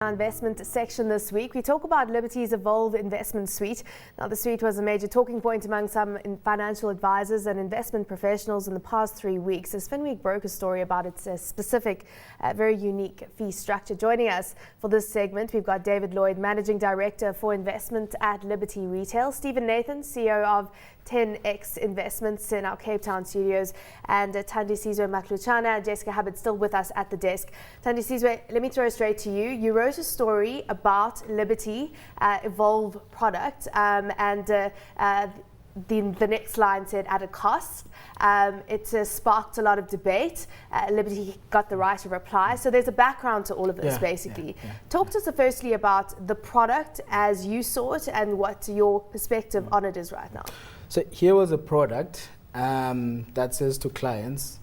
Our investment section this week, we talk about Liberty's Evolve investment suite. Now, the suite was a major talking point among some financial advisors and investment professionals in the past 3 weeks, as Finweek broke a story about its specific, very unique fee structure. Joining us for this segment, we've got David Lloyd, Managing Director for Investment at Liberty Retail, Stephen Nathan, CEO of 10X Investments in our Cape Town studios, and Thandisizwe Makluchana and Jessica Hubbard still with us at the desk. Thandisizwe, let me throw it straight to you. You wrote a story about Liberty Evolve product, and the next line said at a cost. It sparked a lot of debate. Liberty got the right to reply. So there's a background to all of this, basically. Talk to us firstly about the product as you saw it and what your perspective on it is right now. So here was a product that says to clients,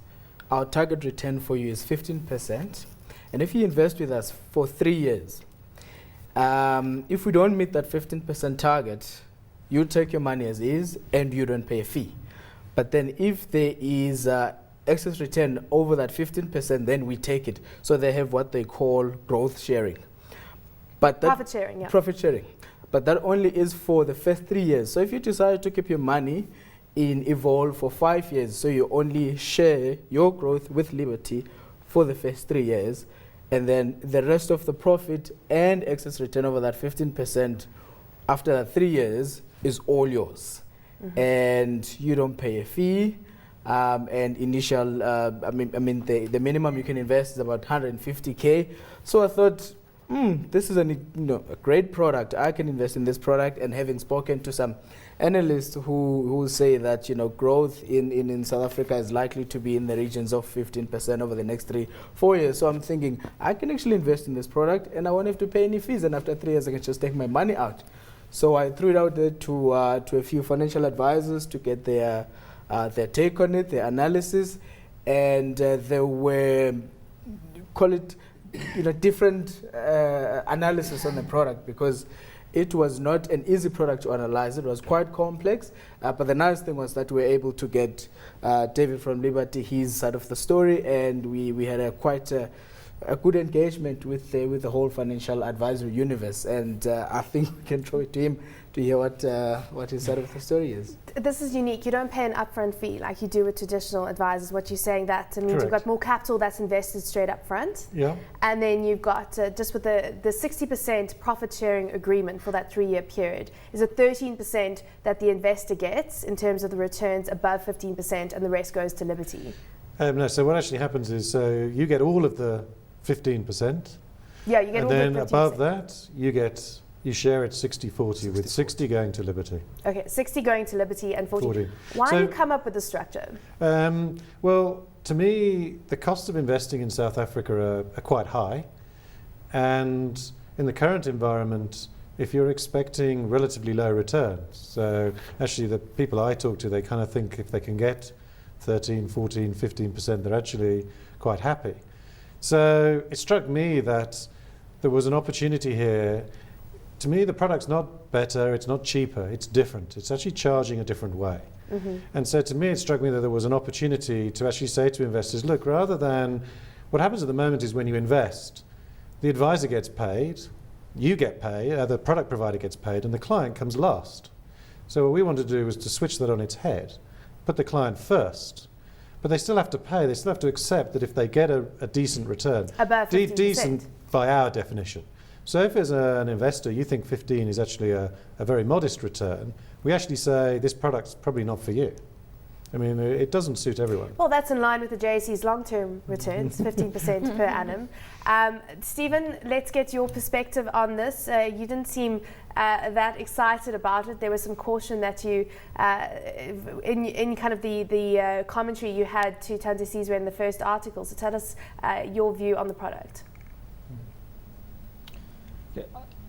our target return for you is 15%. And if you invest with us for 3 years, if we don't meet that 15% target, you take your money as is and you don't pay a fee. But then if there is excess return over that 15%, then we take it. So they have what they call growth sharing. But that Profit sharing, yeah. Profit sharing. But that only is for the first 3 years. So if you decide to keep your money in Evolve for 5 years, so you only share your growth with Liberty for the first 3 years, and then the rest of the profit and excess return over that 15% after that 3 years is all yours. And you don't pay a fee. And initial, the minimum you can invest is about 150K. So I thought, this is a great product. I can invest in this product. And having spoken to some analysts who say that growth in South Africa is likely to be in the regions of 15% over the next 3-4 years. So I'm thinking I can actually invest in this product, and I won't have to pay any fees. And after 3 years, I can just take my money out. So I threw it out there to a few financial advisors to get their take on it, their analysis, and there were, call it, different analysis on the product, because it was not an easy product to analyze. It was quite complex, but the nice thing was that we were able to get David from Liberty, his side of the story, and we had quite a good engagement with the whole financial advisory universe, and I think we can throw it to him to hear what his side of the story is. This is unique. You don't pay an upfront fee like you do with traditional advisors. What you're saying, that means Correct. You've got more capital that's invested straight up front. Yeah. And then you've got, just with the 60% profit sharing agreement for that 3-year period, is it 13% that the investor gets in terms of the returns above 15%, and the rest goes to Liberty? No, so what actually happens is, so you get all of the 15%. Yeah, you get all the 15%. And then above that, you share it 60-40, with 60 going to Liberty. Okay, 60 going to Liberty and 40. Why So, do you come up with the structure? Well, to me, the costs of investing in South Africa are quite high. And in the current environment, if you're expecting relatively low returns, so actually the people I talk to, they kind of think if they can get 13, 14, 15%, they're actually quite happy. So it struck me that there was an opportunity here. To me, the product's not better, it's not cheaper, it's different. It's actually charging a different way. And so to me, it struck me that there was an opportunity to actually say to investors, look, rather than, what happens at the moment is when you invest, the advisor gets paid, you get paid, the product provider gets paid, and the client comes last. So what we wanted to do was to switch that on its head, put the client first. But they still have to pay, they still have to accept that if they get a decent return, Above 15%. Decent by our definition. So if as an investor you think 15 is actually a very modest return, we actually say this product's probably not for you. I mean, it doesn't suit everyone. Well, that's in line with the JSE's long-term returns, 15% per annum. Stephen, let's get your perspective on this. You didn't seem that excited about it. There was some caution that you, in kind of the commentary you had to Thandisizwe in the first article. So tell us your view on the product.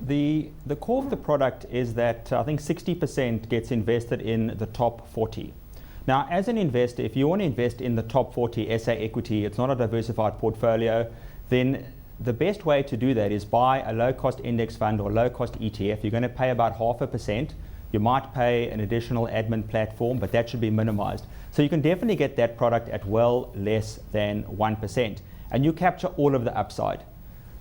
The core of the product is that I think 60% gets invested in the top 40. Now, as an investor, if you want to invest in the top 40 SA equity, it's not a diversified portfolio, then the best way to do that is buy a low-cost index fund or low-cost ETF. You're going to pay about 0.5%. You might pay an additional admin platform, but that should be minimized. So you can definitely get that product at well less than 1%. And you capture all of the upside.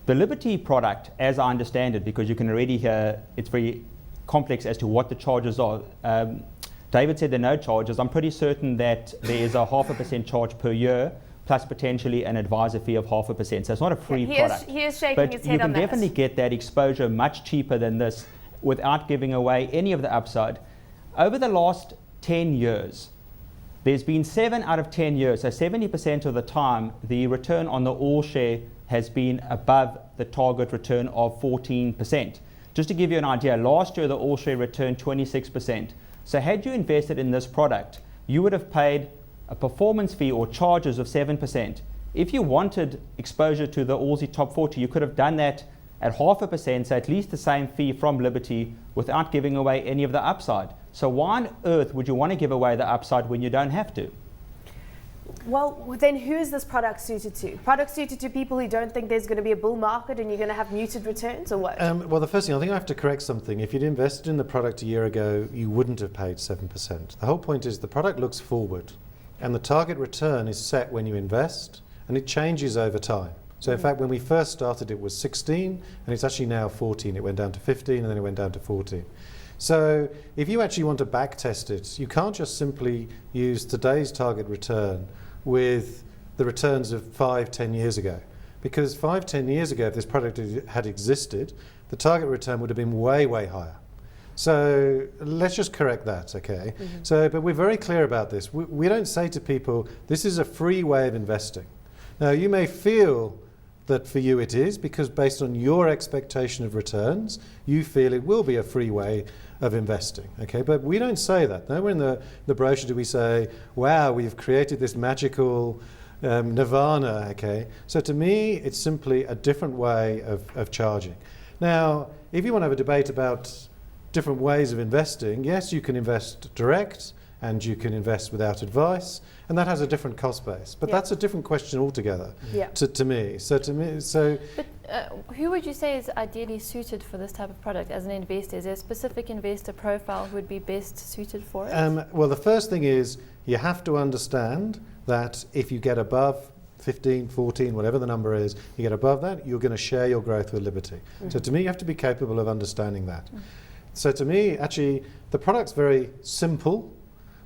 The Liberty product, as I understand it, because you can already hear it's very complex as to what the charges are. David said there are no charges. I'm pretty certain that there is a 0.5% charge per year, plus potentially an advisor fee of 0.5%. So it's not a free product. He is shaking but his head you can on that. definitely get that exposure much cheaper than this without giving away any of the upside. Over the last 10 years, there's been 7 out of 10 years, so 70% of the time, the return on the all share has been above the target return of 14%. Just to give you an idea, last year the all share returned 26%. So had you invested in this product, you would have paid a performance fee or charges of 7%. If you wanted exposure to the Aussie Top 40, you could have done that at 0.5%, so at least the same fee from Liberty without giving away any of the upside. So why on earth would you want to give away the upside when you don't have to? Well, then who is this product suited to? Product suited to people who don't think there's going to be a bull market and you're going to have muted returns, or what? Well, the first thing, I think I have to correct something. If you'd invested in the product a year ago, you wouldn't have paid 7%. The whole point is the product looks forward, and the target return is set when you invest, and it changes over time. So in fact, when we first started, it was 16, and it's actually now 14. It went down to 15, and then it went down to 14. So if you actually want to back test it, you can't just simply use today's target return with the returns of 5-10 years ago. Because 5-10 years ago, if this product had existed, the target return would have been way, way higher. So let's just correct that, okay? So, but we're very clear about this. We don't say to people, this is a free way of investing. Now, you may feel that for you it is, because based on your expectation of returns, you feel it will be a free way of investing, okay? But we don't say that. Nowhere in the brochure do we say, wow, we've created this magical nirvana, okay? So to me, it's simply a different way of charging. Now, if you want to have a debate about different ways of investing, yes, you can invest direct, and you can invest without advice, and that has a different cost base. But that's a different question altogether to me. But who would you say is ideally suited for this type of product as an investor? Is there a specific investor profile who would be best suited for it? Well, the first thing is you have to understand that if you get above 15, 14, whatever the number is, you get above that, you're going to share your growth with Liberty. So to me, you have to be capable of understanding that. So to me, actually, the product's very simple.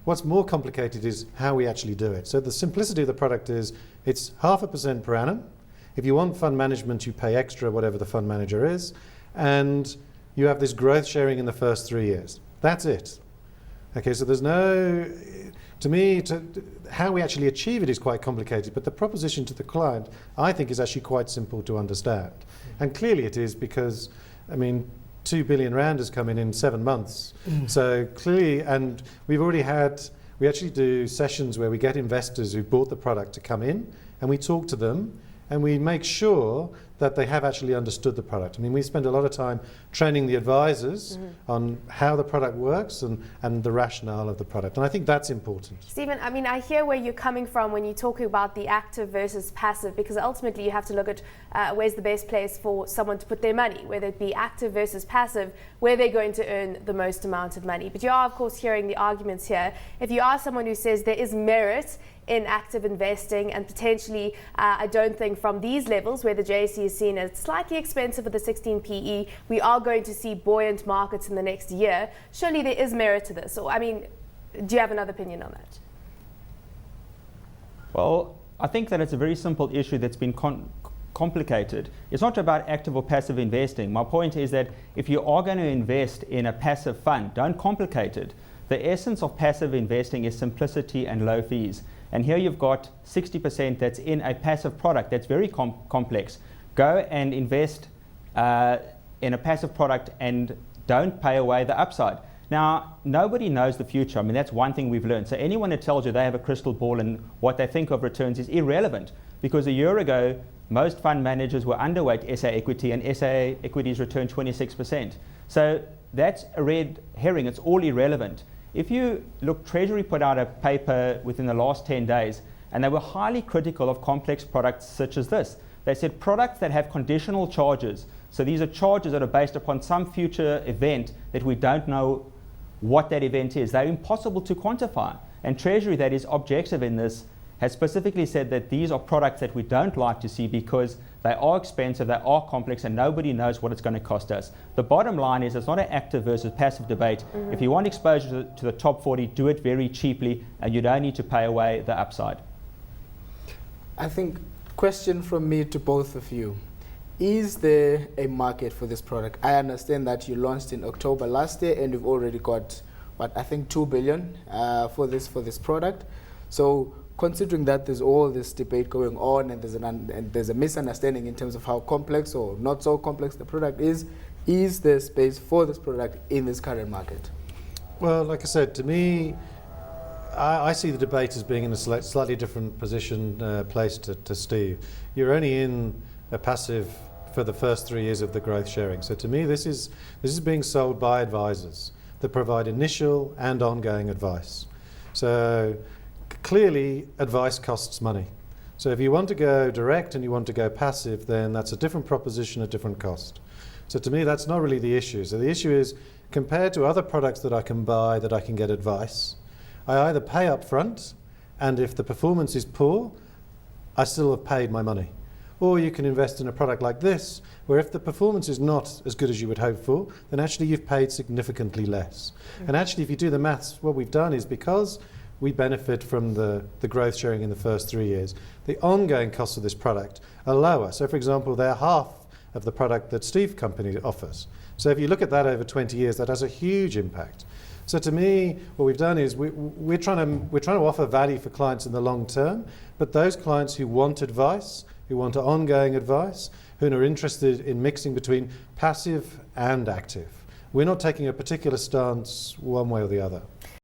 What's more complicated is how we actually do it. So the simplicity of the product is it's 0.5% per annum. If you want fund management, you pay extra, whatever the fund manager is, and you have this growth sharing in the first 3 years. That's it. Okay, so there's no, to me, how we actually achieve it is quite complicated, but the proposition to the client, I think, is actually quite simple to understand. And clearly it is because, I mean, 2 billion rand has come in 7 months. So clearly, and we actually do sessions where we get investors who bought the product to come in, and we talk to them, and we make sure that they have actually understood the product. I mean, we spend a lot of time training the advisors on how the product works and the rationale of the product. And I think that's important. Stephen, I mean, I hear where you're coming from when you talk about the active versus passive, because ultimately you have to look at where's the best place for someone to put their money, whether it be active versus passive, where they're going to earn the most amount of money. But you are, of course, hearing the arguments here. If you are someone who says there is merit in active investing, and potentially, I don't think from these levels where the JSE is seen as slightly expensive with the 16 PE, we are going to see buoyant markets in the next year. Surely there is merit to this. Or, I mean, do you have another opinion on that? Well, I think that it's a very simple issue that's been complicated. It's not about active or passive investing. My point is that if you are going to invest in a passive fund, don't complicate it. The essence of passive investing is simplicity and low fees. And here you've got 60% that's in a passive product that's very complex. Go and invest in a passive product and don't pay away the upside. Now, nobody knows the future. I mean, that's one thing we've learned. So anyone that tells you they have a crystal ball and what they think of returns is irrelevant, because a year ago, most fund managers were underweight SA equity, and SA equities returned 26%. So that's a red herring. It's all irrelevant. If you look, Treasury put out a paper within the last 10 days, and they were highly critical of complex products such as this. They said products that have conditional charges, so these are charges that are based upon some future event that we don't know what that event is. They're impossible to quantify. And Treasury, that is objective in this, has specifically said that these are products that we don't like to see because they are expensive, they are complex, and nobody knows what it's going to cost us. The bottom line is it's not an active versus passive debate. If you want exposure to the top 40, do it very cheaply, and you don't need to pay away the upside. I think, question from me to both of you. Is there a market for this product? I understand that you launched in October last year and you've already got, what, I think 2 billion for this product. So considering that there's all this debate going on and there's a misunderstanding in terms of how complex or not so complex the product is there space for this product in this current market? Well, like I said, to me, I see the debate as being in a slightly different position, place to Steve. You're only in a passive for the first 3 years of the growth sharing. So to me, this is being sold by advisors that provide initial and ongoing advice. So clearly, advice costs money. So if you want to go direct and you want to go passive, then that's a different proposition, a different cost. So to me, that's not really the issue. So the issue is, compared to other products that I can buy, that I can get advice, I either pay up front, and if the performance is poor, I still have paid my money. Or you can invest in a product like this, where if the performance is not as good as you would hope for, then actually you've paid significantly less. And actually, if you do the maths, what we've done is, because we benefit from the growth sharing in the first 3 years, the ongoing costs of this product are lower. So for example, they're half of the product that Steve's company offers. So if you look at that over 20 years, that has a huge impact. So to me, what we've done is we're trying to offer value for clients in the long term, but those clients who want advice, who want ongoing advice, who are interested in mixing between passive and active. We're not taking a particular stance one way or the other.